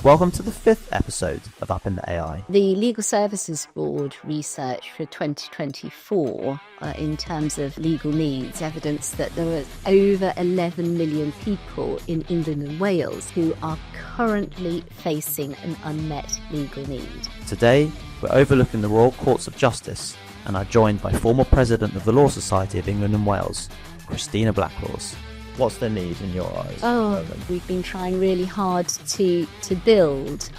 Welcome to the 5th episode of Up in the AI. The Legal Services Board research for 2024 in terms of legal needs evidence that there were over 11 million people in England and Wales who are currently facing an unmet legal need. Today, we're overlooking the Royal Courts of Justice and are joined by former President of the Law Society of England and Wales, Christina Blacklaws. What's the need in your eyes? We've been trying really hard to build.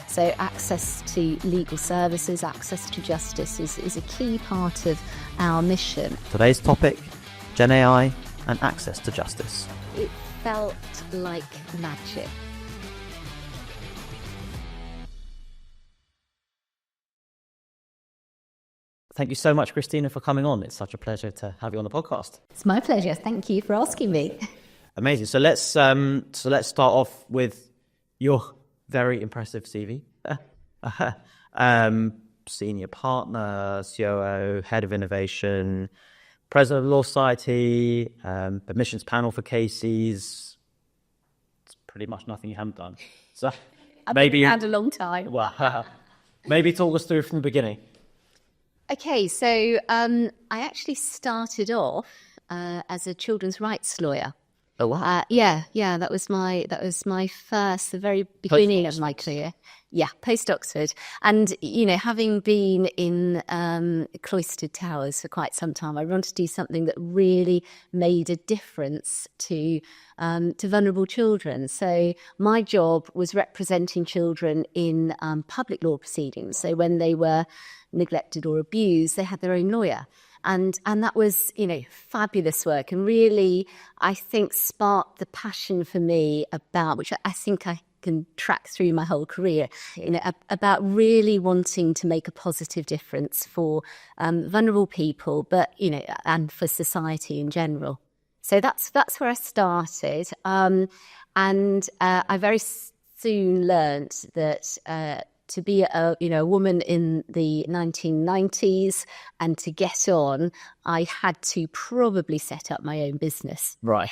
So access to legal services, access to justice is a key part of our mission. Today's topic, Gen AI and access to justice. It felt like magic. Thank you so much, Christina, for coming on. It's such a pleasure to have you on the podcast. It's my pleasure. Thank you for asking me. Amazing. So let's start off with your very impressive CV. Senior partner, COO, head of innovation, president of the Law Society, admissions panel for cases. It's pretty much nothing you haven't done. So I've had a long time. Well, maybe talk us through from the beginning. Okay, so I actually started off as a children's rights lawyer. Oh wow! Yeah, that was my first, the very beginning of my career. Yeah, post Oxford, and having been in cloistered towers for quite some time, I wanted to do something that really made a difference to vulnerable children. So my job was representing children in public law proceedings. So when they were neglected or abused, they had their own lawyer. And that was, fabulous work, and really, I think, sparked the passion for me about, which I think I can track through my whole career, about really wanting to make a positive difference for vulnerable people, but, and for society in general. So that's where I started. And I very soon learnt that to be a woman in the 1990s and to get on, I had to probably set up my own business. Right.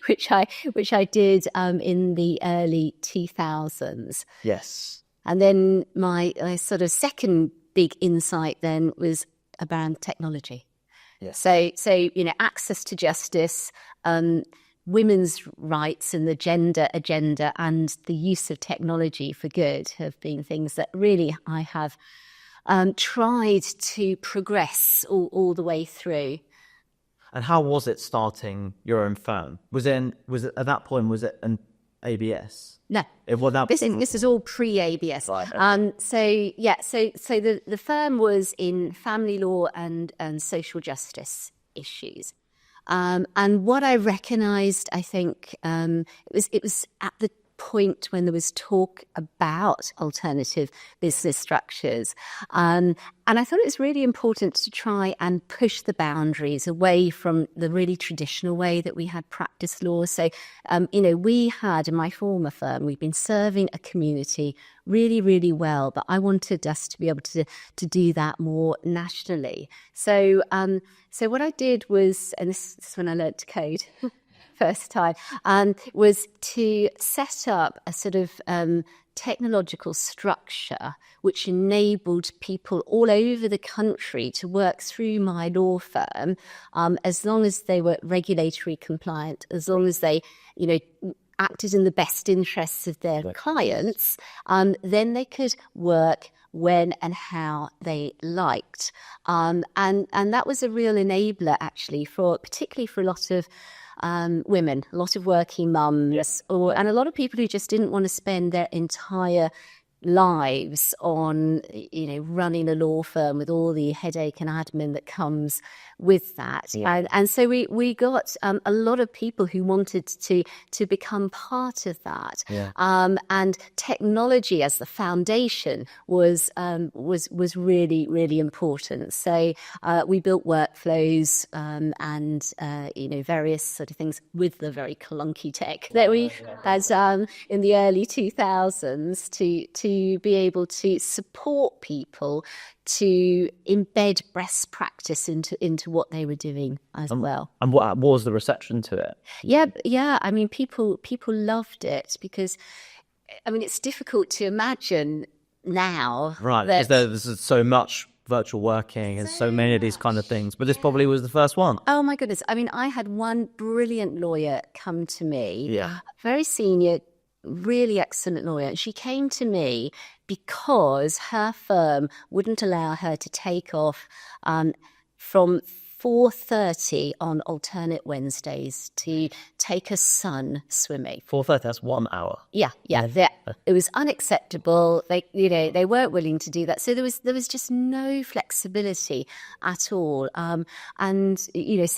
which I did in the early 2000s. Yes. And then my sort of second big insight then was around technology. Yes. So access to justice, women's rights and the gender agenda and the use of technology for good have been things that really I have tried to progress all the way through. And how was it starting your own firm? Was it at that point, was it an ABS? No. This is all pre-ABS. Right. So the firm was in family law and social justice issues. And what I recognised, I think, it was at the point when there was talk about alternative business structures. And I thought it was really important to try and push the boundaries away from the really traditional way that we had practiced law. So, we had, in my former firm, we've been serving a community really, really well, but I wanted us to be able to do that more nationally. So what I did was, and this is when I learned to code first time, was to set up a sort of technological structure which enabled people all over the country to work through my law firm as long as they were regulatory compliant, as long as they, acted in the best interests of their clients, then they could work when and how they liked. And that was a real enabler, actually, particularly for a lot of women, a lot of working mums, and a lot of people who just didn't want to spend their entire lives on, running a law firm with all the headache and admin that comes with that. Yeah. And so we got a lot of people who wanted to become part of that. Yeah. And technology as the foundation was really, really important. So we built workflows and various sort of things with the very clunky tech that we had in the early 2000s to be able to support people to embed best practice into what they were doing as well. And what was the reception to it? Yeah. I mean, people loved it because I mean, it's difficult to imagine now. Right, that because there's so much virtual working and so many of these kind of things. But this probably was the first one. Oh my goodness. I mean, I had one brilliant lawyer come to me, Yeah. very senior, really excellent lawyer. And she came to me because her firm wouldn't allow her to take off from 4:30 on alternate Wednesdays to take her son swimming. 4:30, that's 1 hour. Yeah. It was unacceptable. They weren't willing to do that. So there was just no flexibility at all. So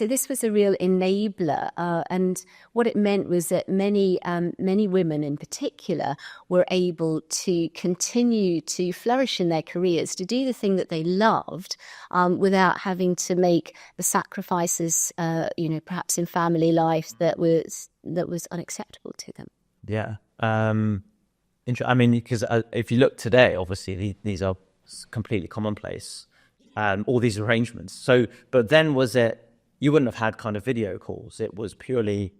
this was a real enabler. And what it meant was that many women in particular were able to continue to flourish in their careers, to do the thing that they loved, without having to make the sacrifices, perhaps in family life that was unacceptable to them. Yeah. I mean, because if you look today, obviously these are completely commonplace, all these arrangements. So, but then you wouldn't have had kind of video calls. It was purely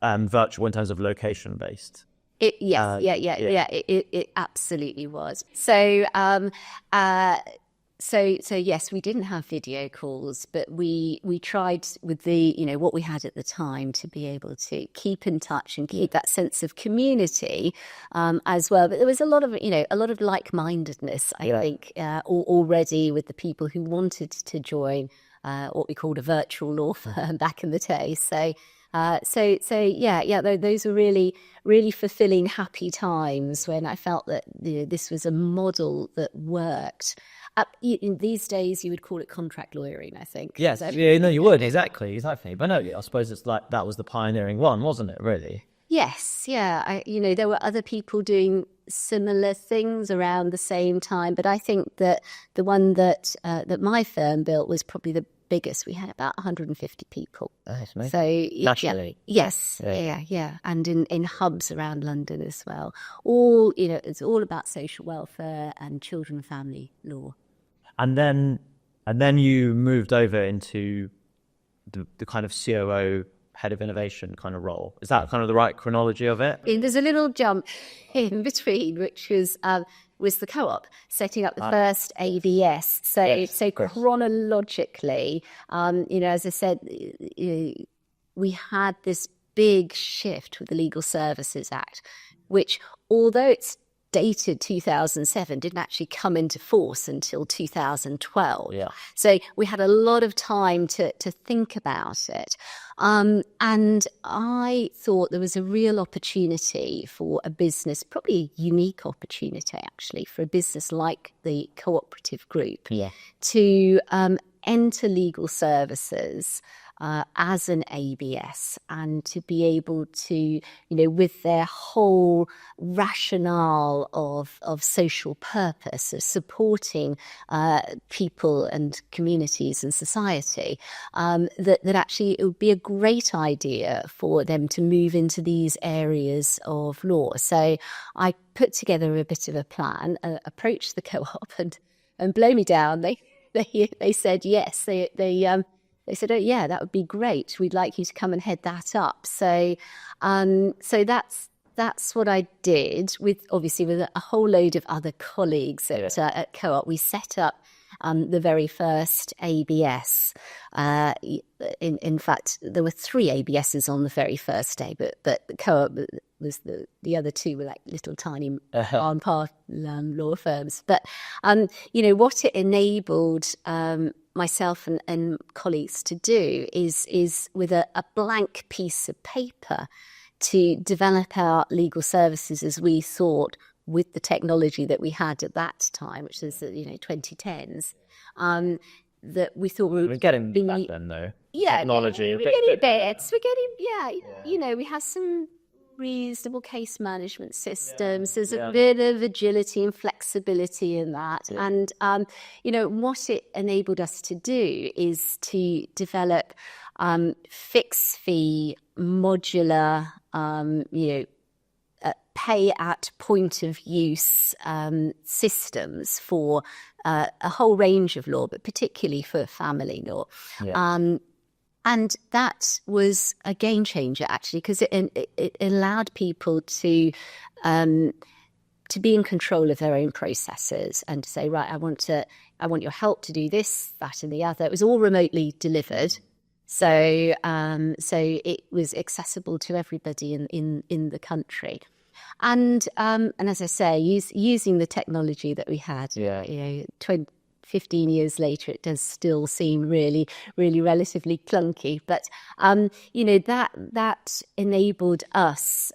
virtual in terms of location based. It absolutely was. So yes, we didn't have video calls, but we tried with what we had at the time to be able to keep in touch and keep that sense of community as well. But there was a lot of like-mindedness, I think, already with the people who wanted to join what we called a virtual law firm back in the day. Those were really, really fulfilling, happy times when I felt that this was a model that worked. In these days, you would call it contract lawyering, I think. Yes, you would, exactly. But no, I suppose it's like that was the pioneering one, wasn't it, really? Yes, yeah. There were other people doing similar things around the same time, but I think that the one that my firm built was probably the biggest. We had about 150 people. That's amazing. So nationally, yes, yeah, and in hubs around London as well. All it's all about social welfare and children and family law. And then you moved over into the kind of COO, head of innovation kind of role. Is that kind of the right chronology of it? There's a little jump in between, which was the Co-op setting up the first ABS. So chronologically, as I said, we had this big shift with the Legal Services Act, which, although it's dated 2007, didn't actually come into force until 2012. Yeah. So we had a lot of time to think about it. And I thought there was a real opportunity for a business, probably a unique opportunity actually, for a business like the Cooperative Group to enter legal services as an ABS, and to be able to, with their whole rationale of social purpose, of supporting people and communities and society, that actually it would be a great idea for them to move into these areas of law. So I put together a bit of a plan, approached the Co-op, and blow me down, they said yes. They said, "Oh yeah, that would be great. We'd like you to come and head that up." So that's what I did with a whole load of other colleagues at Co-op. We set up the very first ABS. In fact, there were 3 ABSs on the very first day, but the Co-op was the other 2 were like little tiny on-par law firms. But what it enabled myself and colleagues to do is with a blank piece of paper to develop our legal services as we thought, with the technology that we had at that time, which was 2010s, that we thought we were getting back then though. Yeah, technology. We're getting bits. We have some reasonable case management systems. There's a bit of agility and flexibility in that. And, what it enabled us to do is to develop fixed fee, modular, pay at point of use systems for a whole range of law, but particularly for family law. And that was a game changer, actually, because it allowed people to be in control of their own processes and to say, right, I want your help to do this, that, and the other. It was all remotely delivered, so it was accessible to everybody in the country. And as I say, using the technology that we had, 15 years later, it does still seem really, really relatively clunky. But, that enabled us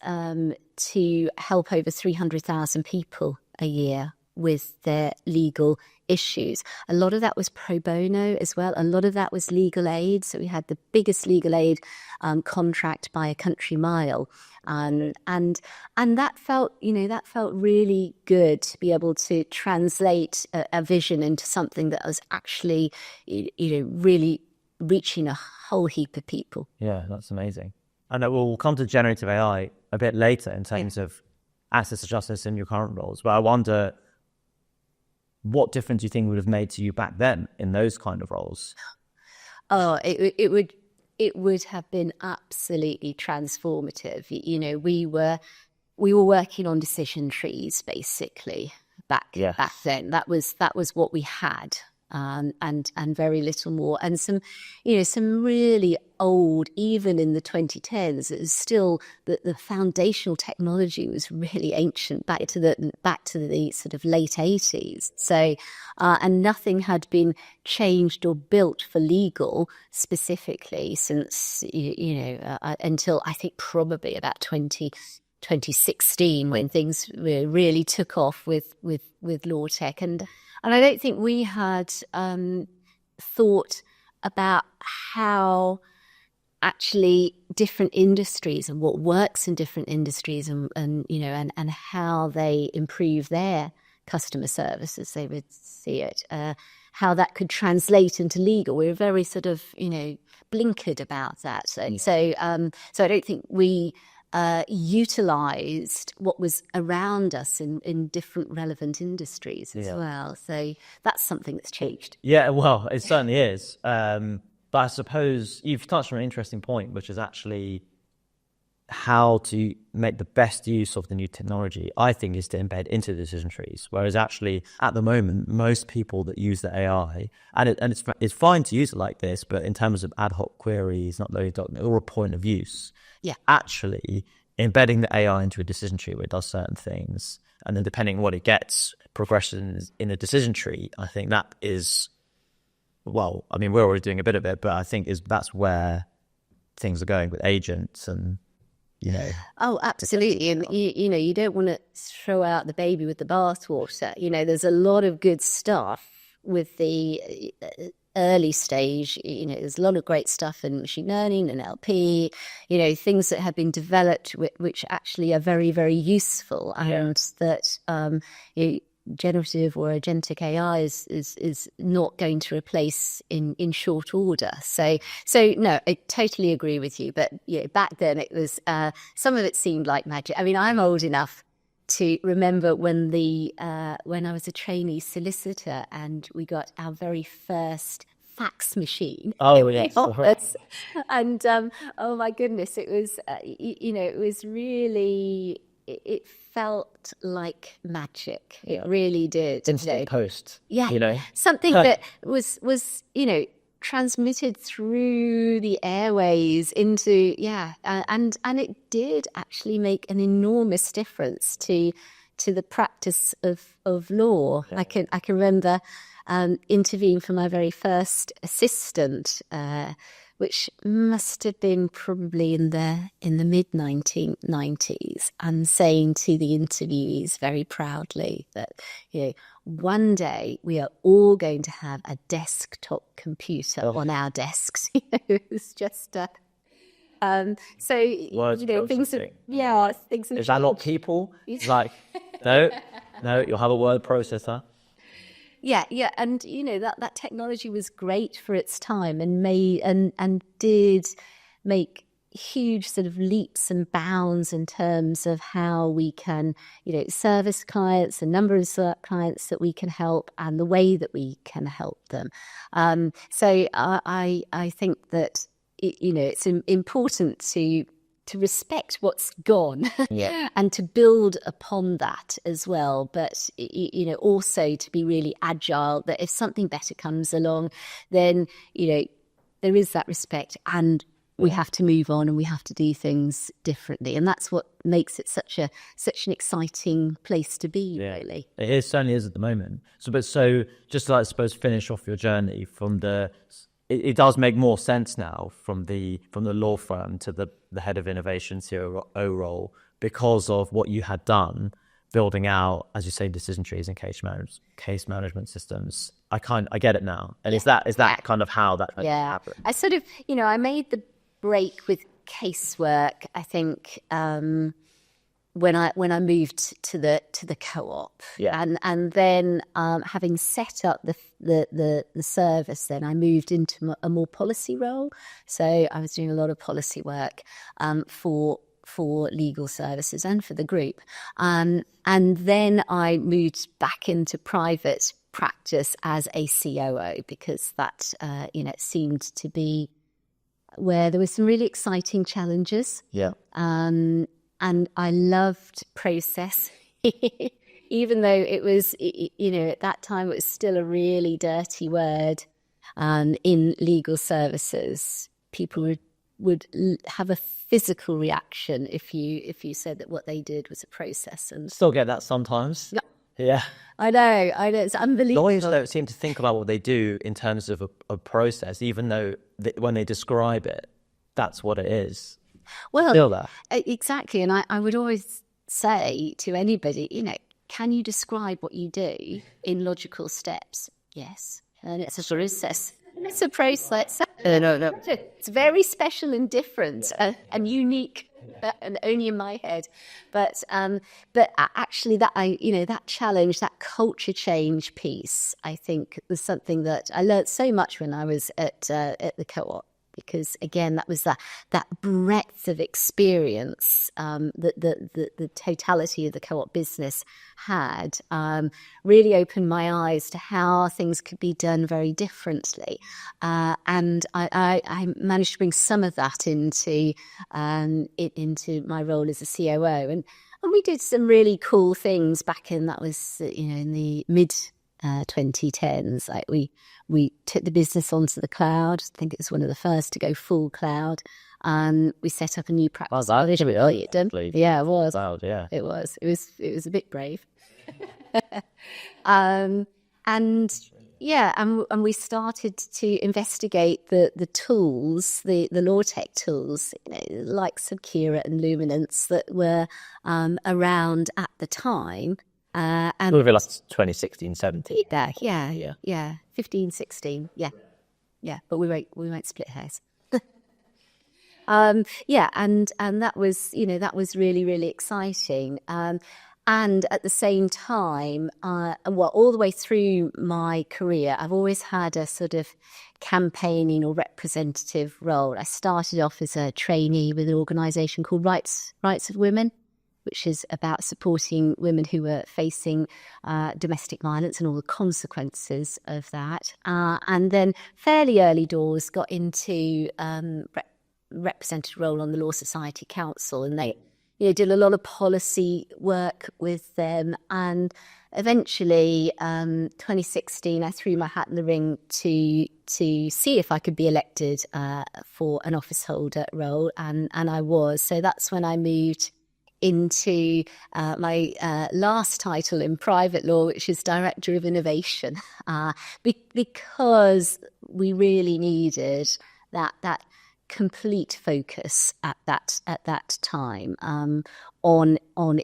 to help over 300,000 people a year with their legal issues. A lot of that was pro bono as well. A lot of that was legal aid. So we had the biggest legal aid contract by a country mile. And that felt really good to be able to translate a vision into something that was actually, really reaching a whole heap of people. Yeah, that's amazing. And we'll come to generative AI a bit later in terms of access to justice in your current roles. But I wonder, what difference do you think would have made to you back then in those kind of roles? Oh, it would have been absolutely transformative. We were working on decision trees basically back then. That was what we had. And very little more, and some really old, even in the 2010s, it was still the foundational technology was really ancient, back to the sort of late 80s. So, and nothing had been changed or built for legal specifically since until I think probably about 2016, when things really took off with law tech. And I don't think we had thought about how actually different industries and what works in different industries and how they improve their customer service as they would see it, how that could translate into legal. We were very sort of, blinkered about that. So I don't think we utilized what was around us in different relevant industries as well. So that's something that's changed. Yeah, well, it certainly is. But I suppose you've touched on an interesting point, which is actually how to make the best use of the new technology, I think, is to embed into decision trees. Whereas actually, at the moment, most people that use the AI, and it's fine to use it like this, but in terms of ad hoc queries, not loading documents, or a point of use, actually embedding the AI into a decision tree where it does certain things, and then depending on what it gets, progressions in a decision tree, I think that is, well, I mean, we're already doing a bit of it, but I think that's where things are going with agents and, Oh, absolutely. And, you don't want to throw out the baby with the bathwater. There's a lot of good stuff with the early stage. There's a lot of great stuff in machine learning and LP, things that have been developed which actually are very, very useful, and that generative or agentic AI is not going to replace in short order. So no, I totally agree with you. But back then it was some of it seemed like magic. I mean, I'm old enough to remember when I was a trainee solicitor and we got our very first fax machine. Oh, yes. And oh my goodness, it was it was really, it felt like magic. It really did. Instant post. Yeah. Something that was transmitted through the airways into, and it did actually make an enormous difference to the practice of law. I can remember interviewing for my very first assistant, which must have been probably in the mid 1990s, and saying to the interviewees very proudly that one day we are all going to have a desktop computer on our desks. It was just things have, things have. Is that not people? It's like no, you'll have a word processor. Yeah, and that technology was great for its time and did make huge sort of leaps and bounds in terms of how we can service clients, the number of clients that we can help, and the way that we can help them. So I think that it's important to respect what's gone Yeah. and to build upon that as well. But, also to be really agile, that if something better comes along, then, there is that respect, and we have to move on and we have to do things differently. And that's what makes it such an exciting place to be, really. It certainly is at the moment. So just to, I suppose, finish off your journey from it does make more sense now from the law firm to the head of innovation COO role, because of what you had done, building out, as you say, decision trees and case management systems. I get it now. And is that kind of how that happened? I sort of, I made the break with casework, I think, when I moved to the co-op, and then having set up the service, then I moved into a more policy role. So I was doing a lot of policy work for legal services and for the group, and then I moved back into private practice as a COO, because that seemed to be where there were some really exciting challenges. And I loved process, even though it was, at that time it was still a really dirty word. In legal services, people would have a physical reaction if you said that what they did was a process. And still get that sometimes. Yeah. I know, it's unbelievable. Lawyers don't seem to think about what they do in terms of a process, even though when they describe it, that's what it is. Well, still there. Exactly. And I would always say to anybody, can you describe what you do in logical steps? Yes. And it's a process. It's a process. No. It's very special and different and unique, and only in my head. But actually, that challenge, that culture change piece, I think was something that I learned so much when I was at the co-op. Because again, that was that breadth of experience that the totality of the co-op business had really opened my eyes to how things could be done very differently, and I managed to bring some of that into my role as a COO, and we did some really cool things back in in the mid 2010s. Like we took the business onto the cloud. I think it was one of the first to go full cloud. We set up a new practice. Yeah, it was. Cloud, yeah. It was a bit brave. And we started to investigate the tools, the law tech tools, like Kira and Luminance, that were around at the time. And it was like 2016, 17. Yeah, 15, 16, yeah. But we won't split hairs. And that was really, really exciting. And at the same time, all the way through my career, I've always had a sort of campaigning or representative role. I started off as a trainee with an organisation called Rights of Women, which is about supporting women who were facing domestic violence and all the consequences of that. And then fairly early doors got into representative role on the Law Society Council, and they did a lot of policy work with them. And eventually, 2016, I threw my hat in the ring to see if I could be elected for an office holder role, and I was. So that's when I moved into my last title in private law, which is Director of Innovation, because we really needed that complete focus at that time on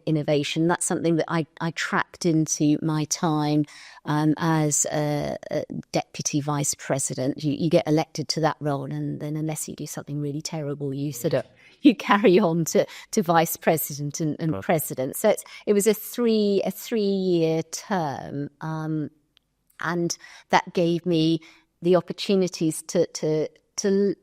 innovation. That's something that I tracked into my time as a deputy vice president. You get elected to that role, and then unless you do something really terrible, you carry on to vice president and president. So it was a 3-year term, and that gave me the opportunities to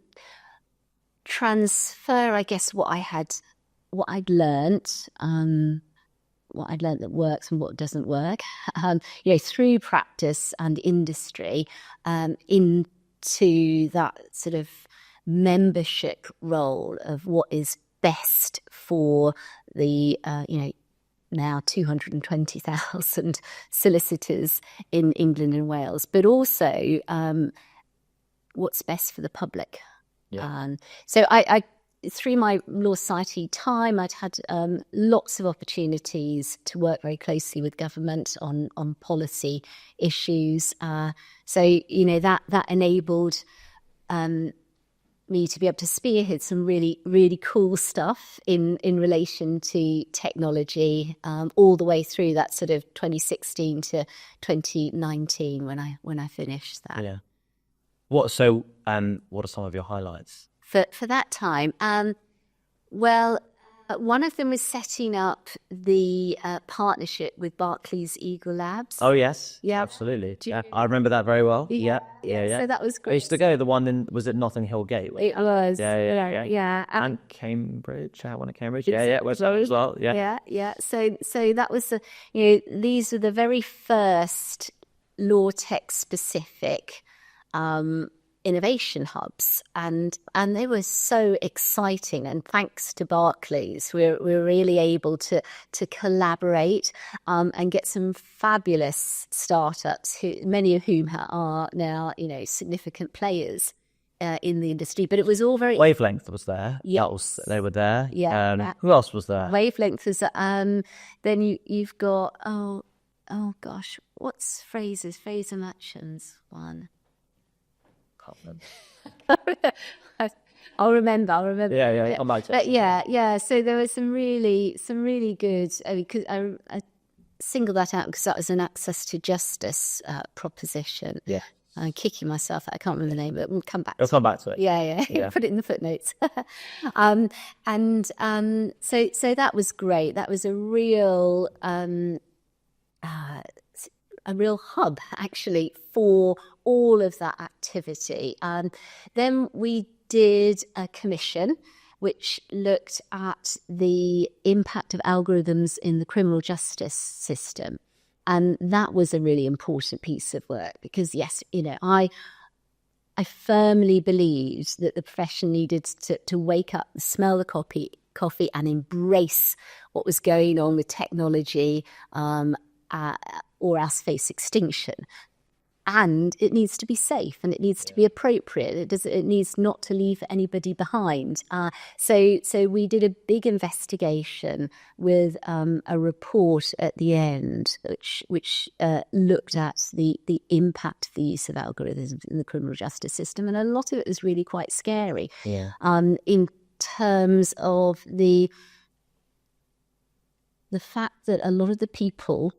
transfer, I guess, what I'd learnt that works and what doesn't work, through practice and industry, into that sort of membership role of what is best for the, now 220,000 solicitors in England and Wales, but also what's best for the public. Yeah. So I through my Law Society time, I'd had lots of opportunities to work very closely with government on policy issues. So that enabled me to be able to spearhead some really, really cool stuff in relation to technology, all the way through that sort of 2016 to 2019 when I finished that. Yeah. What are some of your highlights? For that time? Well, one of them was setting up the partnership with Barclays Eagle Labs. Oh, yes. Yeah. Absolutely. Yeah. I remember that very well. Yeah. So that was great. I used to go, the one was it Notting Hill Gate? It was. Yeah. And Cambridge. I had one at Cambridge. Yeah. West as well. Yeah. Yeah. So that was these were the very first law tech specific innovation hubs, and they were so exciting. And thanks to Barclays, we're really able to collaborate and get some fabulous startups, many of whom are now significant players in the industry. But it was all very Wavelength was there. Yes. They were there. Yeah. Who else was there? Wavelength was then you've got oh gosh, what's Fraser Matcham's one? I'll remember. Yeah. I might. But yeah. So there was some really good. Because I singled that out because that was an access to justice proposition. Yeah. I'm kicking myself. I can't remember the name, but we'll come back. We'll come back to it. Yeah. Put it in the footnotes. So that was great. That was a real hub actually for all of that activity. Then we did a commission which looked at the impact of algorithms in the criminal justice system. And that was a really important piece of work because, yes, I firmly believed that the profession needed to wake up, smell the coffee and embrace what was going on with technology or else face extinction. And it needs to be safe and it needs to be appropriate. It needs not to leave anybody behind. So we did a big investigation with a report at the end, which looked at the impact of the use of algorithms in the criminal justice system, and a lot of it was really quite scary. Yeah. In terms of the fact that a lot of the people,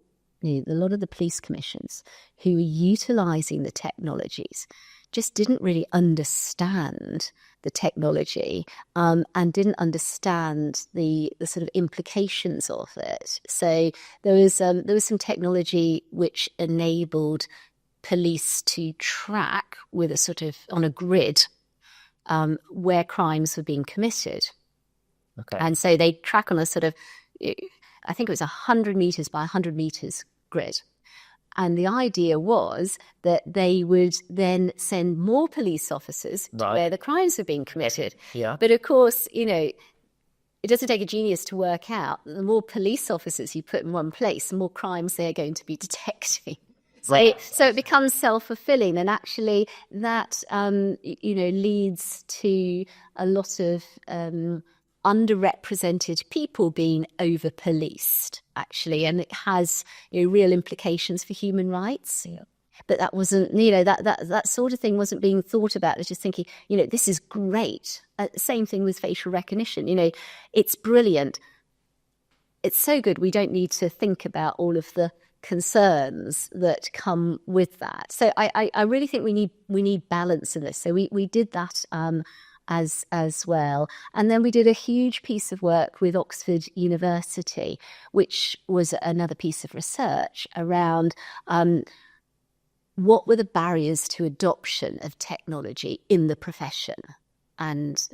a lot of the police commissions who were utilising the technologies just didn't really understand the technology and didn't understand the sort of implications of it. So there was some technology which enabled police to track with a sort of on a grid where crimes were being committed. Okay. And so they track on a sort of, I think it was 100 meters by 100 meters grid. And the idea was that they would then send more police officers to where the crimes were being committed. Yeah. But of course, it doesn't take a genius to work out that the more police officers you put in one place, the more crimes they're going to be detecting. So it becomes self-fulfilling, and actually that leads to a lot of underrepresented people being over-policed, actually, and it has real implications for human rights. Yeah. But that wasn't, that sort of thing wasn't being thought about. It's just thinking, this is great. Same thing with facial recognition. It's brilliant. It's so good. We don't need to think about all of the concerns that come with that. So I really think we need balance in this. So we did that as well. And then we did a huge piece of work with Oxford University, which was another piece of research around what were the barriers to adoption of technology in the profession. And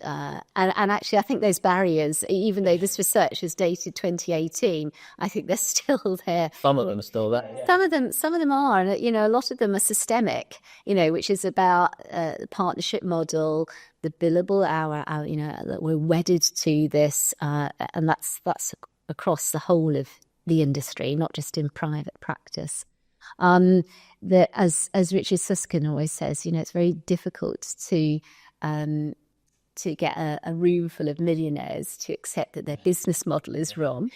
actually, I think those barriers, even though this research is dated 2018, I think they're still there. Some of them are still there. Yeah. Some of them are, and a lot of them are systemic. Which is about the partnership model, the billable hour. That we're wedded to this, and that's across the whole of the industry, not just in private practice. That, as Richard Susskind always says, it's very difficult to get a room full of millionaires to accept that their business model is wrong.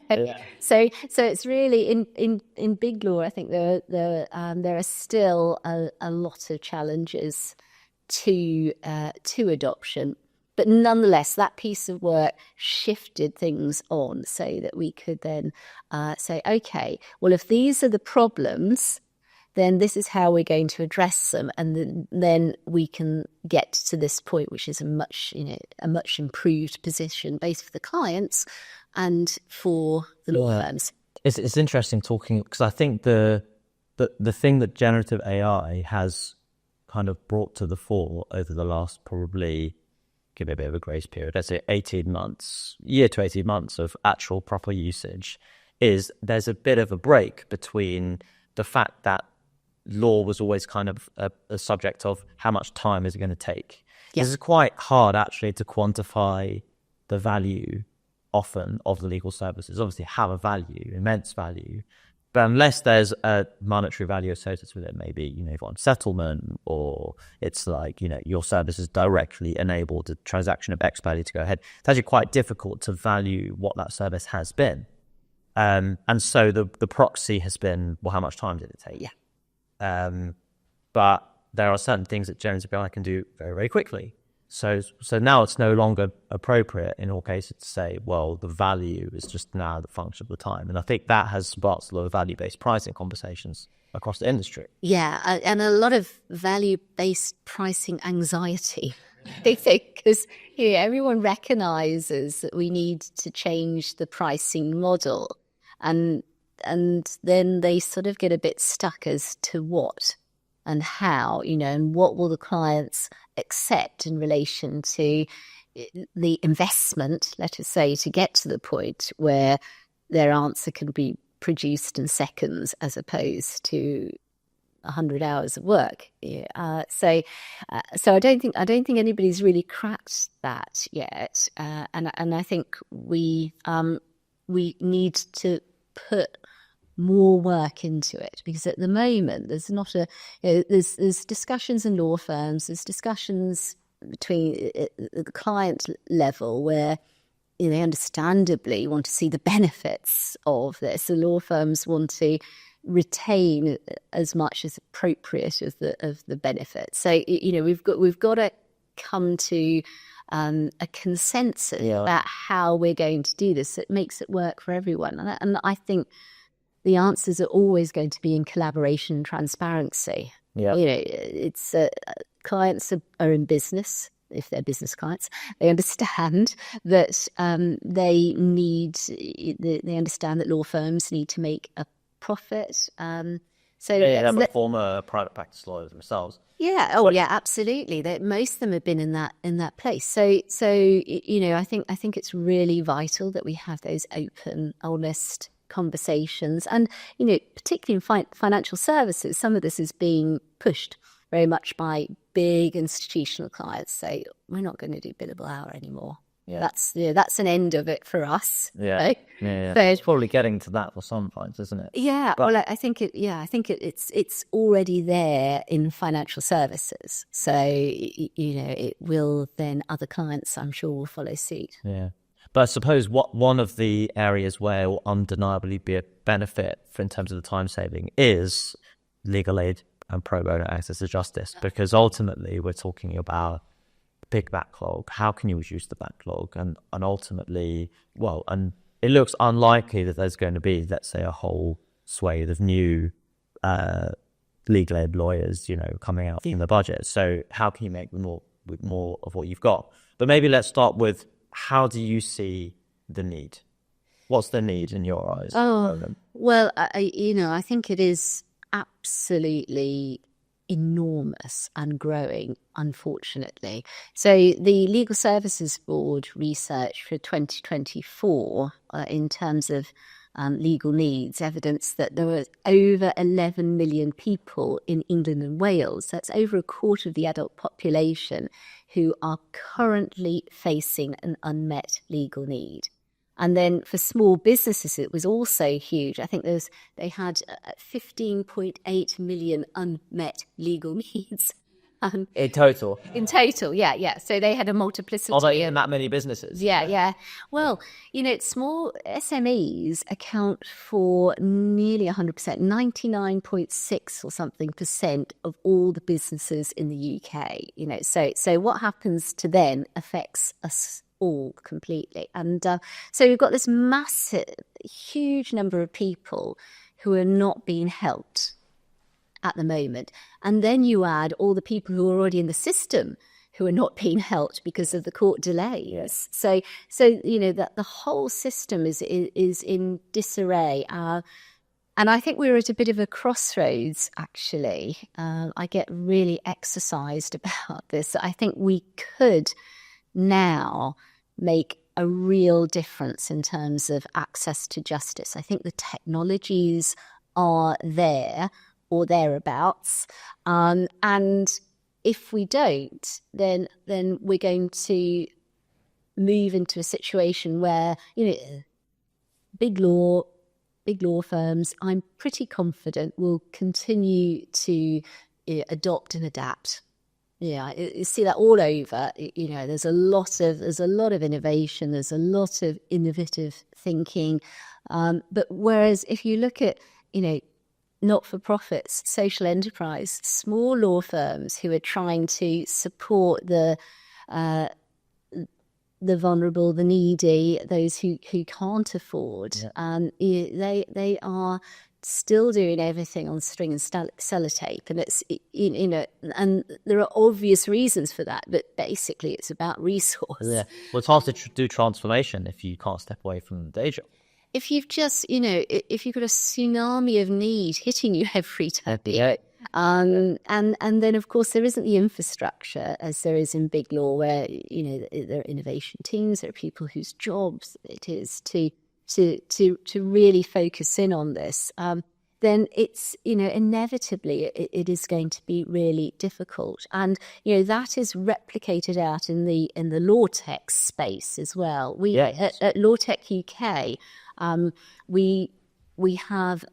Yeah. So it's really in big law. I think there are still a lot of challenges to adoption, but nonetheless, that piece of work shifted things on so that we could then say, okay, well, if these are the problems, then this is how we're going to address them, and then we can get to this point, which is a much improved position, both for the clients and for the law firms. It's interesting talking, because I think the thing that generative AI has kind of brought to the fore over the last, probably, give it a bit of a grace period, let's say 18 months, year to 18 months of actual proper usage, is there's a bit of a break between the fact that law was always kind of a subject of how much time is it going to take. Yeah. This is quite hard actually to quantify the value often of the legal services. Obviously have a value, immense value, but unless there's a monetary value associated with it, maybe, if you want settlement, or it's like, your service has directly enabled a transaction of X value to go ahead, it's actually quite difficult to value what that service has been. And so the proxy has been, well, how much time did it take? Yeah. But there are certain things that generative AI can do very, very quickly. So now it's no longer appropriate in all cases to say, well, the value is just now the function of the time. And I think that has sparked a lot of value-based pricing conversations across the industry. Yeah, and a lot of value-based pricing anxiety. They think, because everyone recognizes that we need to change the pricing model, and then they sort of get a bit stuck as to what and how, and what will the clients accept in relation to the investment, let us say, to get to the point where their answer can be produced in seconds as opposed to 100 hours of work. So I don't think anybody's really cracked that yet, and I think we need to put more work into it, because at the moment there's not there's discussions in law firms, there's discussions between the client level where they understandably want to see the benefits of this. The law firms want to retain as much as appropriate of the benefits. So we've got to come to a consensus about how we're going to do this that makes it work for everyone. And I think the answers are always going to be in collaboration and transparency. Yeah. It's clients are in business. If they're business clients, they understand that they understand that law firms need to make a profit. But former private practice lawyers themselves. Yeah. Oh, yeah. Absolutely. Most of them have been in that place. So I think it's really vital that we have those open, honest conversations, and particularly in financial services, some of this is being pushed very much by big institutional clients. Say, we're not going to do billable hour anymore. Yeah. That's an end of it for us. Yeah, right? Yeah. So it's probably getting to that for some clients, isn't it? Yeah. Well, I think it's already there in financial services. So it will then, other clients, I'm sure, will follow suit. Yeah. But I suppose one of the areas where it will undeniably be a benefit in terms of the time saving is legal aid and pro bono access to justice, because ultimately we're talking about big backlog. How can you reduce the backlog? And ultimately, and it looks unlikely that there's going to be, let's say, a whole swathe of new legal aid lawyers, coming out in the budget. So how can you make more of what you've got? But maybe let's start with, how do you see the need? What's the need in your eyes? Oh, well, I think it is absolutely enormous and growing, unfortunately. So the Legal Services Board research for 2024 in terms of legal needs evidenced that there were over 11 million people in England and Wales, that's over a quarter of the adult population, who are currently facing an unmet legal need. And then for small businesses, it was also huge. I think they had 15.8 million unmet legal needs. In total? In total, yeah. So they had a multiplicity. Although in that many businesses? Yeah. Well, small SMEs account for nearly 100%, 99.6 or something % of all the businesses in the UK. So what happens to them affects us all completely. And so we've got this massive, huge number of people who are not being helped at the moment. And then you add all the people who are already in the system who are not being helped because of the court delays. Yes. So that the whole system is in disarray. And I think we're at a bit of a crossroads, actually. I get really exercised about this. I think we could now make a real difference in terms of access to justice. I think the technologies are there or thereabouts. And if we don't, then we're going to move into a situation where, big law firms, I'm pretty confident, will continue to adopt and adapt. Yeah, you see that all over. There's a lot of innovation. There's a lot of innovative thinking. But whereas if you look at, not-for-profits, social enterprise, small law firms who are trying to support the vulnerable, the needy, those who can't afford, they are still doing everything on string and sellotape, and it's and there are obvious reasons for that, but basically it's about resource. Yeah, well, it's hard to do transformation if you can't step away from the day job. If you've just if you've got a tsunami of need hitting you every day, and then of course there isn't the infrastructure as there is in big law, where there are innovation teams, there are people whose jobs it is to really focus in on this, then it's, inevitably it is going to be really difficult. And, that is replicated out in the law tech space as well. At Law Tech UK, we have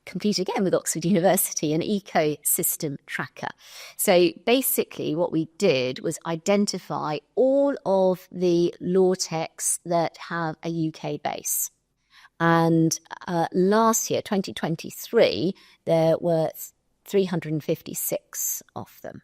completed again with Oxford University an ecosystem tracker. So basically what we did was identify all of the law techs that have a UK base. And last year, 2023, there were 356 of them.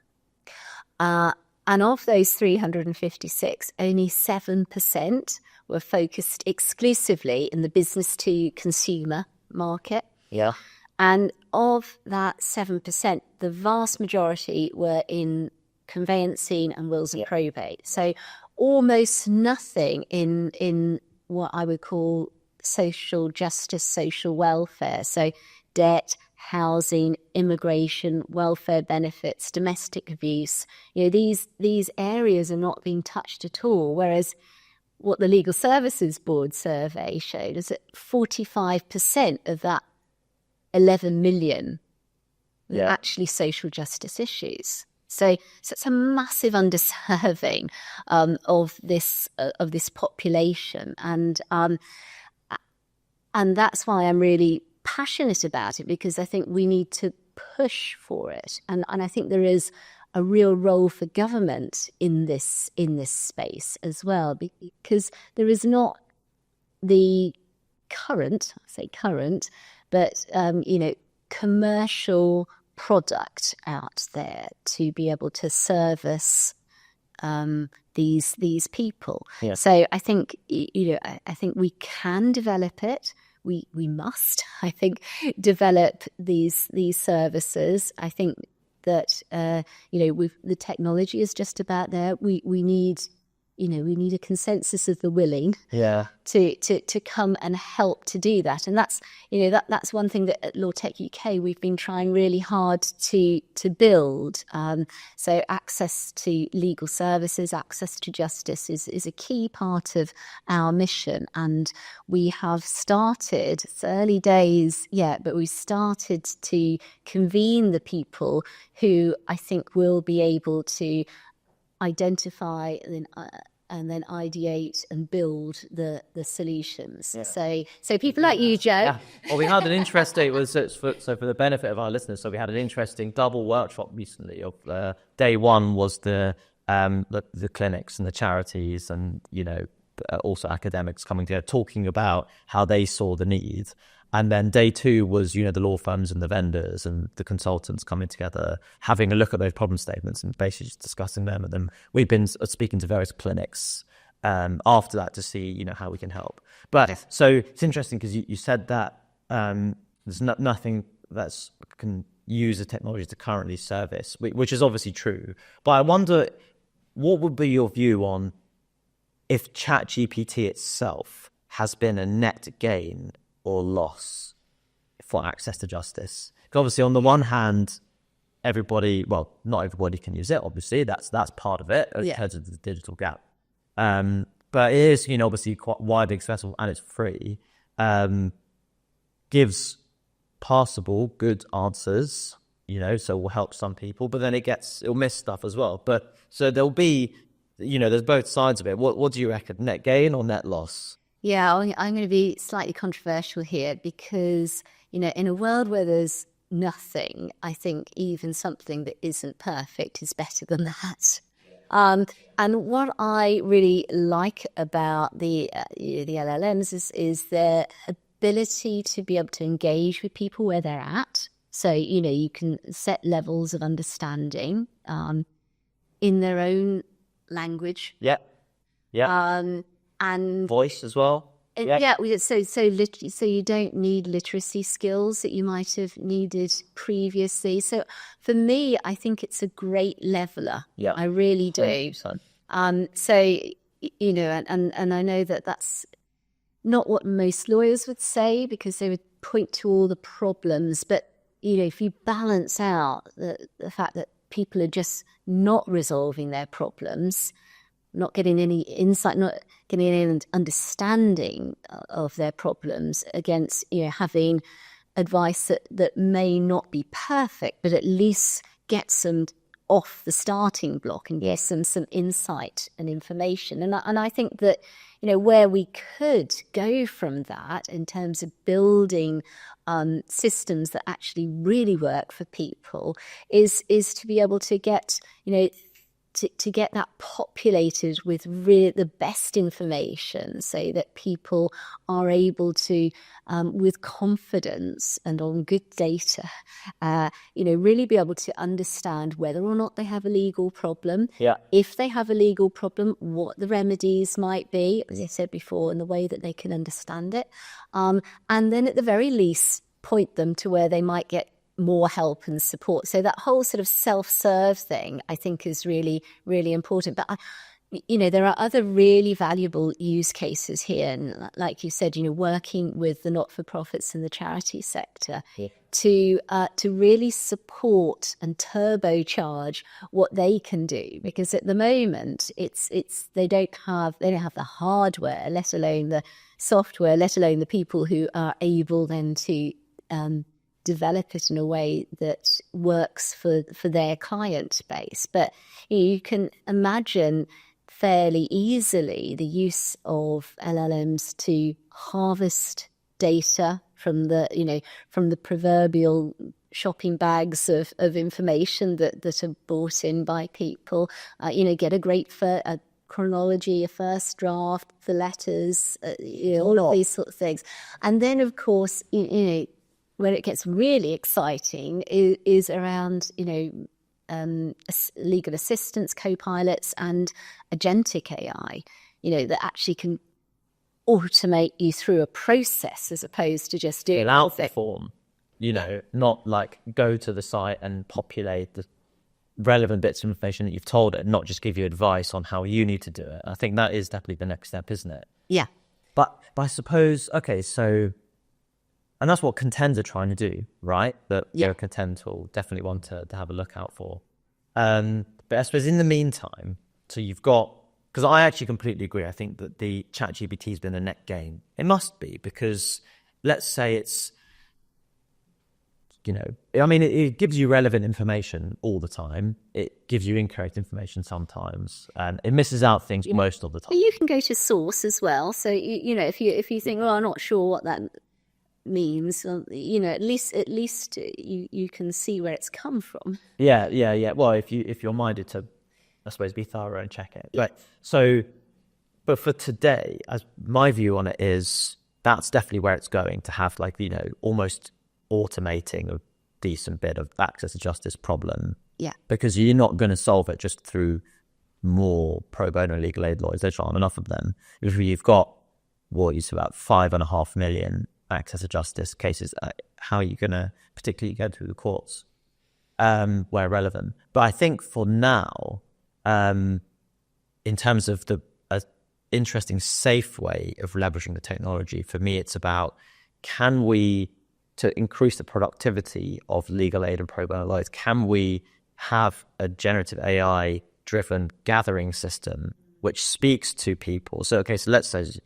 And of those 356, only 7% were focused exclusively in the business to consumer market. Yeah. And of that 7%, the vast majority were in conveyancing and wills and probate. So almost nothing in what I would call social justice, social welfare. So debt, housing, immigration, welfare benefits, domestic abuse. These areas are not being touched at all. Whereas what the Legal Services Board survey showed is that 45% of that 11 million were actually social justice issues. So it's a massive underserving of this population, and that's why I'm really passionate about it, because I think we need to push for it, and I think there is a real role for government in this space as well, because there is not the current, but commercial product out there to be able to service these people. Yeah. So I think I think we can develop it. We must, I think, develop these services. I think that the technology is just about there. We need we need a consensus of the willing to come and help to do that. And that's, that's one thing that at Law Tech UK we've been trying really hard to build. So access to legal services, access to justice is a key part of our mission. And we have started, it's early days yet, but we started to convene the people who I think will be able to identify and then ideate and build the solutions. So people like you, Joe. Yeah. Well, we had an interesting, for the benefit of our listeners, so we had an interesting double workshop recently. Of day one was the clinics and the charities and, also academics coming together, talking about how they saw the need. And then day two was, the law firms and the vendors and the consultants coming together, having a look at those problem statements and basically just discussing them. And then we've been speaking to various clinics after that to see, how we can help. But so it's interesting because you said that there's nothing that's can use the technology to currently service, which is obviously true. But I wonder, what would be your view on if ChatGPT itself has been a net gain or loss for access to justice? Because obviously, on the one hand, not everybody can use it. Obviously, that's part of it in terms of the digital gap. But it is, obviously quite widely accessible and it's free. Gives passable, good answers. So it will help some people, but then it'll miss stuff as well. But so there'll be, there's both sides of it. What do you reckon? Net gain or net loss? Yeah, I'm going to be slightly controversial here because, in a world where there's nothing, I think even something that isn't perfect is better than that. And what I really like about the LLMs is their ability to be able to engage with people where they're at. So, you can set levels of understanding in their own language. Yeah. Yeah. And voice as well. So you don't need literacy skills that you might have needed previously. So for me, I think it's a great leveler. Yeah, I really do. 100%. And I know that that's not what most lawyers would say because they would point to all the problems. But if you balance out the fact that people are just not resolving their problems, not getting any insight, not getting any understanding of their problems against, having advice that may not be perfect, but at least gets them off the starting block and gives them some insight and information. And I think that, where we could go from that in terms of building systems that actually really work for people is to be able to get, to get that populated with the best information so that people are able to, with confidence and on good data, really be able to understand whether or not they have a legal problem. Yeah. If they have a legal problem, what the remedies might be, as I said before, and the way that they can understand it. And then at the very least, point them to where they might get more help and support. So that whole sort of self-serve thing, I think, is really, really important. But, there are other really valuable use cases here. And like you said, working with the not-for-profits and the charity sector to really support and turbocharge what they can do. Because at the moment, they don't have the hardware, let alone the software, let alone the people who are able then to develop it in a way that works for their client base. But you can imagine fairly easily the use of LLMs to harvest data from the proverbial shopping bags of information that are brought in by people. Get a great chronology, a first draft, the letters, all of these sort of things. And then, of course, where it gets really exciting is around, legal assistants, co-pilots, and agentic AI, that actually can automate you through a process as opposed to just doing fill out the form, not like go to the site and populate the relevant bits of information that you've told it, not just give you advice on how you need to do it. I think that is definitely the next step, isn't it? Yeah. But I suppose, okay, so, and that's what contends are trying to do, right? That Yeah. Contend will definitely want to have a look out for. But I suppose in the meantime, so you've got, because I actually completely agree. I think that the ChatGPT has been a net gain. It must be, because let's say it's, it gives you relevant information all the time. It gives you incorrect information sometimes, and it misses out things most of the time. You can go to source as well. So if you think, I'm not sure what that means, at least you can see where it's come from. Yeah. Well, if you're minded to, I suppose, be thorough and check it. But for today, as my view on it is, that's definitely where it's going, to have almost automating a decent bit of access to justice problem. Yeah. Because you're not going to solve it just through more pro bono legal aid lawyers. There aren't enough of them. If you've got, about 5.5 million access to justice cases, how are you going to particularly get through the courts where relevant? But I think for now, in terms of the interesting, safe way of leveraging the technology, for me, it's about, can we, to increase the productivity of legal aid and pro bono lawyers, can we have a generative AI driven gathering system which speaks to people? So let's say you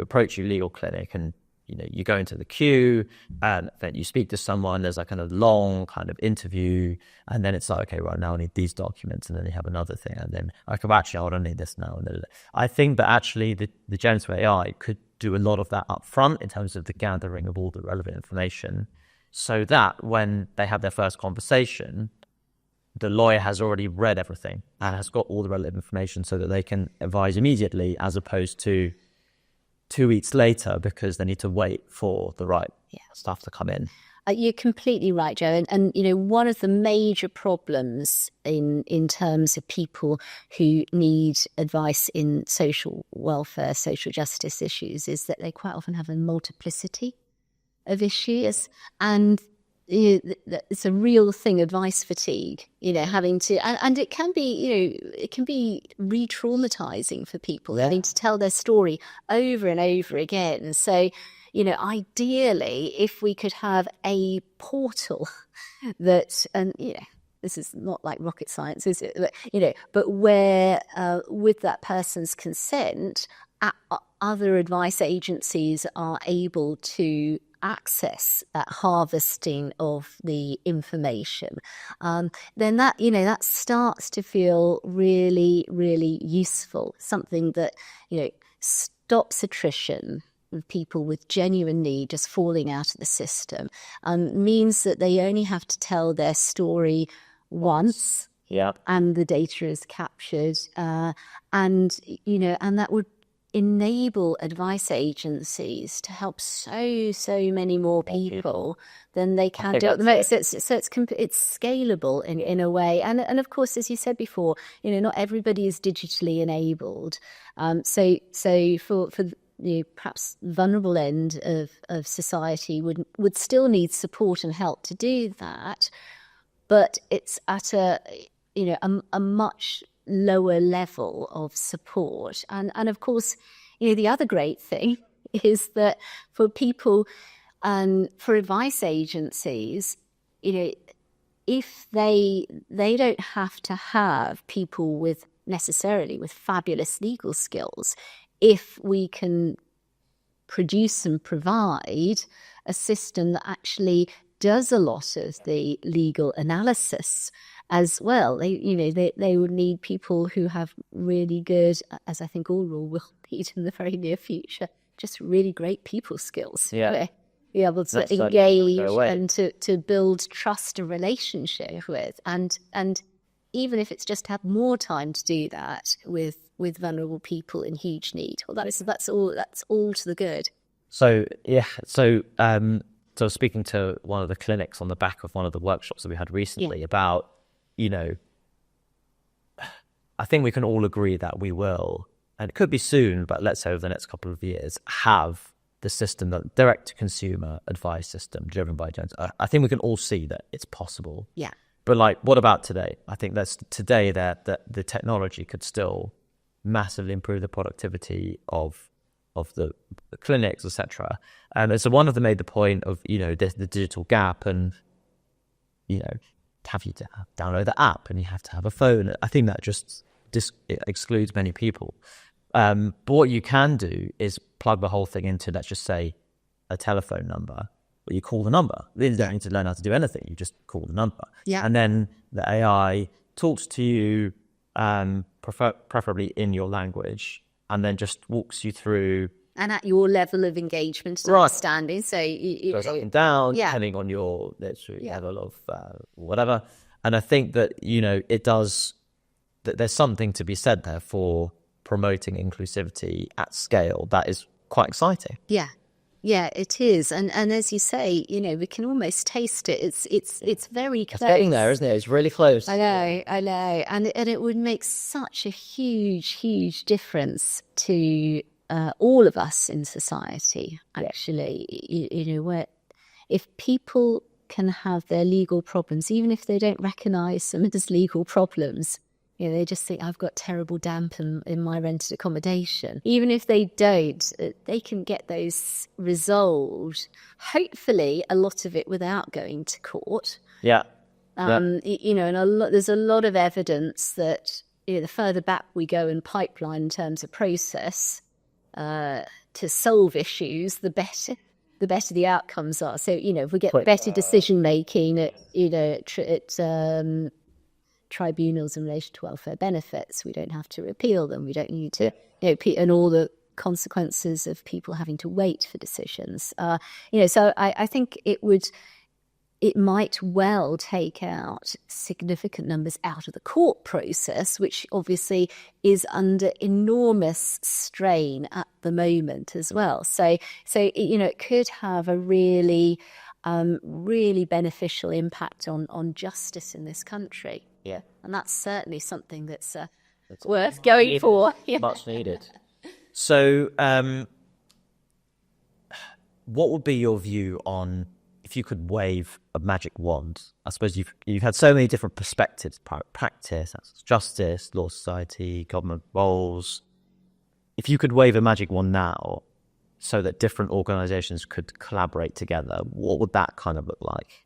approach your legal clinic, and you go into the queue, and then you speak to someone. There's a kind of long kind of interview, and then it's like, okay, right now I need these documents, and then you have another thing, and then I don't need this now. And I think that actually the generative AI could do a lot of that up front in terms of the gathering of all the relevant information, so that when they have their first conversation, the lawyer has already read everything and has got all the relevant information, so that they can advise immediately, as opposed to 2 weeks later, because they need to wait for the right stuff to come in. You're completely right, Joe. And one of the major problems in terms of people who need advice in social welfare, social justice issues, is that they quite often have a multiplicity of issues. And it's a real thing, advice fatigue, having to, and it can be re-traumatizing for people, having to tell their story over and over again. So, ideally, if we could have a portal that, and this is not like rocket science, is it? But where, with that person's consent, other advice agencies are able to access that harvesting of the information, then that starts to feel really, really useful. Something that stops attrition of people with genuine need just falling out of the system, means that they only have to tell their story once. Yeah. And the data is captured, and that would enable advice agencies to help so many more people than they can do at the moment. So it's scalable in a way, and of course, as you said before, not everybody is digitally enabled. So for perhaps vulnerable end of society would still need support and help to do that, but it's at a much lower level of support. And of course, the other great thing is that for people and for advice agencies, if they don't have to have people necessarily with fabulous legal skills, if we can produce and provide a system that actually does a lot of the legal analysis as well. They would need people who have really good, as I think all will need in the very near future, just really great people skills. Yeah. Be able to engage and to build trust and relationship with, and even if it's just have more time to do that with vulnerable people in huge need. Well, that's all to the good. So speaking to one of the clinics on the back of one of the workshops that we had recently about, I think we can all agree that we will, and it could be soon, but let's say over the next couple of years, have the system, that direct-to-consumer advice system driven by Jones. I think we can all see that it's possible. Yeah. But like, what about today? I think that's today that the technology could still massively improve the productivity of the clinics, etc. And so one of them made the point of, you know, the digital gap, and, you know, have you to download the app and you have to have a phone. I think that just excludes many people. But what you can do is plug the whole thing into, let's just say, a telephone number. Well, you call the number. You don't need to learn how to do anything. You just call the number. Yeah. And then the AI talks to you, preferably in your language, and then just walks you through. And at your level of engagement and understanding. So you goes up and down, yeah. depending on your level of whatever. And I think that, you know, it does, that there's something to be said there for promoting inclusivity at scale. That is quite exciting. Yeah. Yeah, it is. And as you say, you know, we can almost taste it. It's very close. It's getting there, isn't it? It's really close. I know. And it would make such a huge difference to all of us in society, actually. You know, where if people can have their legal problems, even if they don't recognise them as legal problems, you know, they just think, I've got terrible damp in my rented accommodation. Even if they don't, they can get those resolved, hopefully a lot of it without going to court. Yeah. You know, and there's a lot of evidence that, you know, the further back we go in pipeline in terms of process to solve issues, the better the outcomes are. So, you know, if we get better decision making at, you know, at tribunals in relation to welfare benefits, we don't have to repeal them. We don't need to, you know, and all the consequences of people having to wait for decisions. You know, so I think it might well take out significant numbers out of the court process, which obviously is under enormous strain at the moment as well. So you know, it could have a really beneficial impact on justice in this country. Yeah. And that's certainly something that's worth going for. Yeah. Much needed. So what would be your view on, if you could wave a magic wand? I suppose you've had so many different perspectives: practice, that's justice, law society, government roles. If you could wave a magic wand now so that different organisations could collaborate together, what would that kind of look like?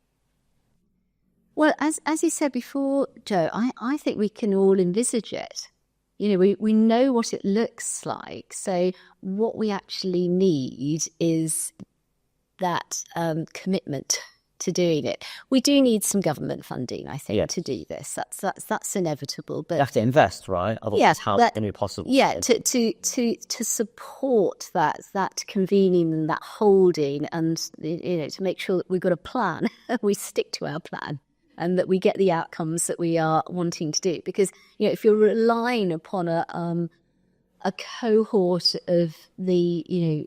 Well, as you said before, Joe, I think we can all envisage it. You know, we know what it looks like. So what we actually need is that commitment to doing it. We do need some government funding, I think, to do this. That's inevitable. But you have to invest, right? Otherwise, how is it going to be possible? Yeah, to support that convening and that holding, and, you know, to make sure that we've got a plan, we stick to our plan, and that we get the outcomes that we are wanting to do. Because, you know, if you're relying upon a cohort of the, you know,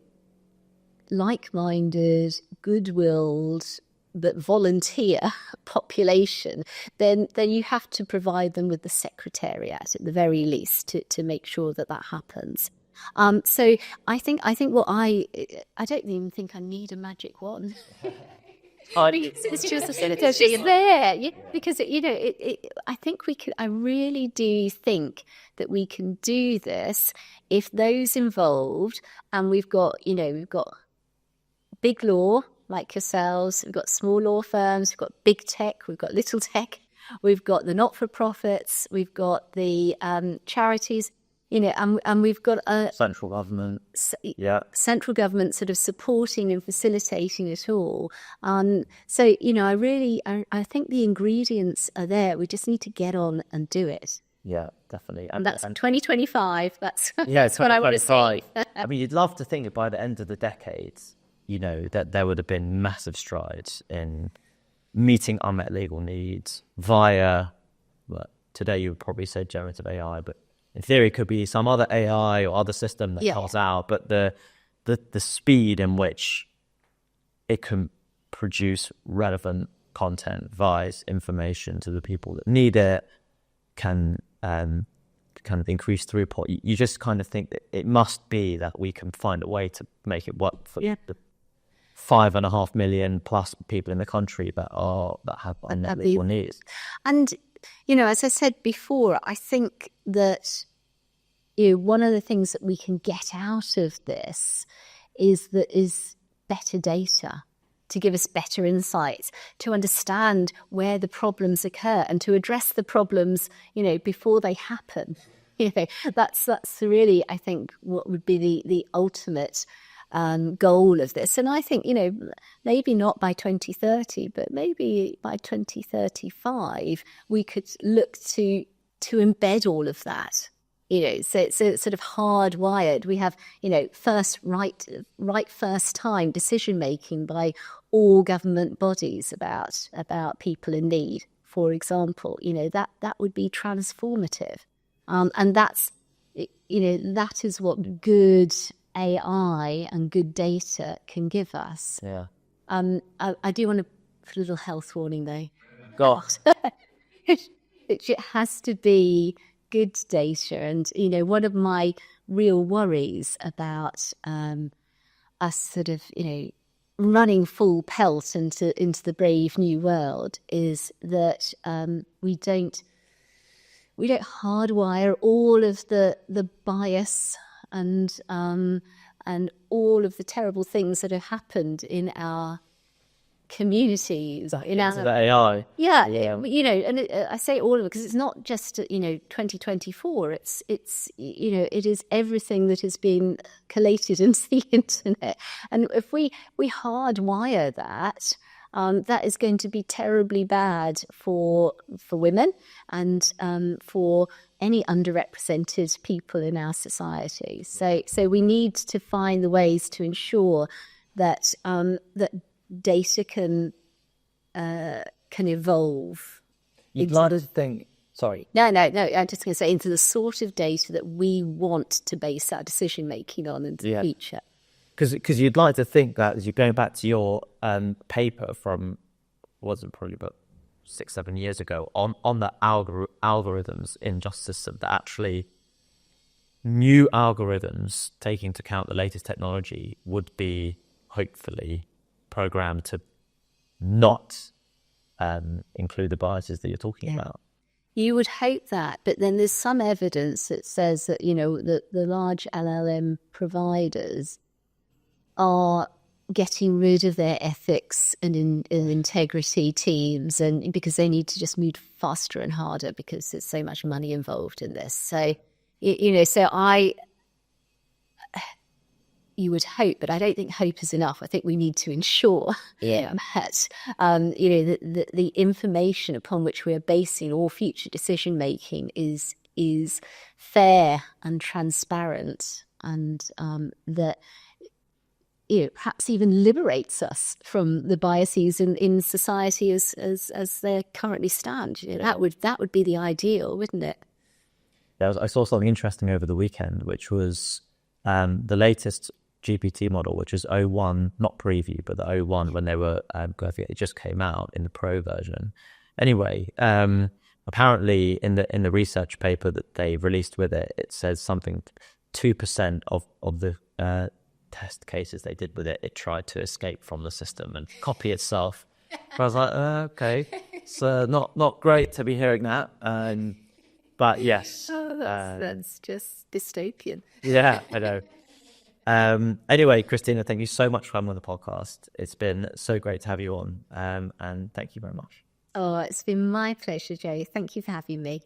like-minded, good-willed, but volunteer population, then you have to provide them with the secretariat at the very least to make sure that happens. So I think what I don't even think I need a magic wand. It's just there, yeah, because you know, I think we could. I really do think that we can do this if those involved, and we've got big law like yourselves, we've got small law firms, we've got big tech, we've got little tech, we've got the not-for-profits, we've got the charities. You know, and we've got a central government, central government sort of supporting and facilitating it all. So, you know, I think the ingredients are there. We just need to get on and do it. Yeah, definitely. And that's 2025. That's yeah, what I want to say. I mean, you'd love to think that by the end of the decade, you know, that there would have been massive strides in meeting unmet legal needs via, well, today you would probably say generative AI, but in theory, it could be some other AI or other system that comes out, but the speed in which it can produce relevant content, advice, information to the people that need it can kind of increase throughput. You just kind of think that it must be that we can find a way to make it work for the 5.5 million plus people in the country that have unmet medical needs. And, as I said before, I think that one of the things that we can get out of this is better data to give us better insights, to understand where the problems occur and to address the problems, before they happen. That's really, I think, what would be the ultimate goal of this. And I think, maybe not by 2030, but maybe by 2035, we could look to embed all of that. So it's sort of hardwired. We have, right first time decision making by all government bodies about people in need, for example. That would be transformative, and that is what good AI and good data can give us. Yeah. I do want to put a little health warning though. God. It has to be good data. And, one of my real worries about us sort of, running full pelt into the brave new world is that we don't hardwire all of the bias and all of the terrible things that have happened in our communities, in our the AI. Yeah. And I say all of it because it's not just 2024. It's it is everything that has been collated into the internet, and if we hardwire that, that is going to be terribly bad for women and for any underrepresented people in our society. So we need to find the ways to ensure that that data can evolve. You'd like to think. Sorry. No. I'm just going to say into the sort of data that we want to base our decision making on in the future. Because you'd like to think that, as you're going back to your paper from, probably about 6-7 years ago, on the algorithms in justice system, that actually new algorithms taking into account the latest technology would be hopefully programmed to not include the biases that you're talking about. You would hope that, but then there's some evidence that says that the large LLM providers are getting rid of their ethics and integrity teams, and because they need to just move faster and harder because there's so much money involved in this. So you would hope, but I don't think hope is enough. I think we need to ensure that the information upon which we are basing all future decision making is fair and transparent, and that perhaps even liberates us from the biases in society as they currently stand. That would be the ideal, wouldn't it? Yeah, I saw something interesting over the weekend, which was the latest GPT model, which is 01, not preview, but the 01 when they were it just came out in the pro version. Anyway, apparently in the research paper that they released with it, it says something 2% of the test cases they did with it, it tried to escape from the system and copy itself. I was like, okay, it's not great to be hearing that, but yes, that's just dystopian. Yeah, I know. Anyway, Christina, thank you so much for coming on the podcast. It's been so great to have you on, and thank you very much. Oh, it's been my pleasure, Joe. Thank you for having me.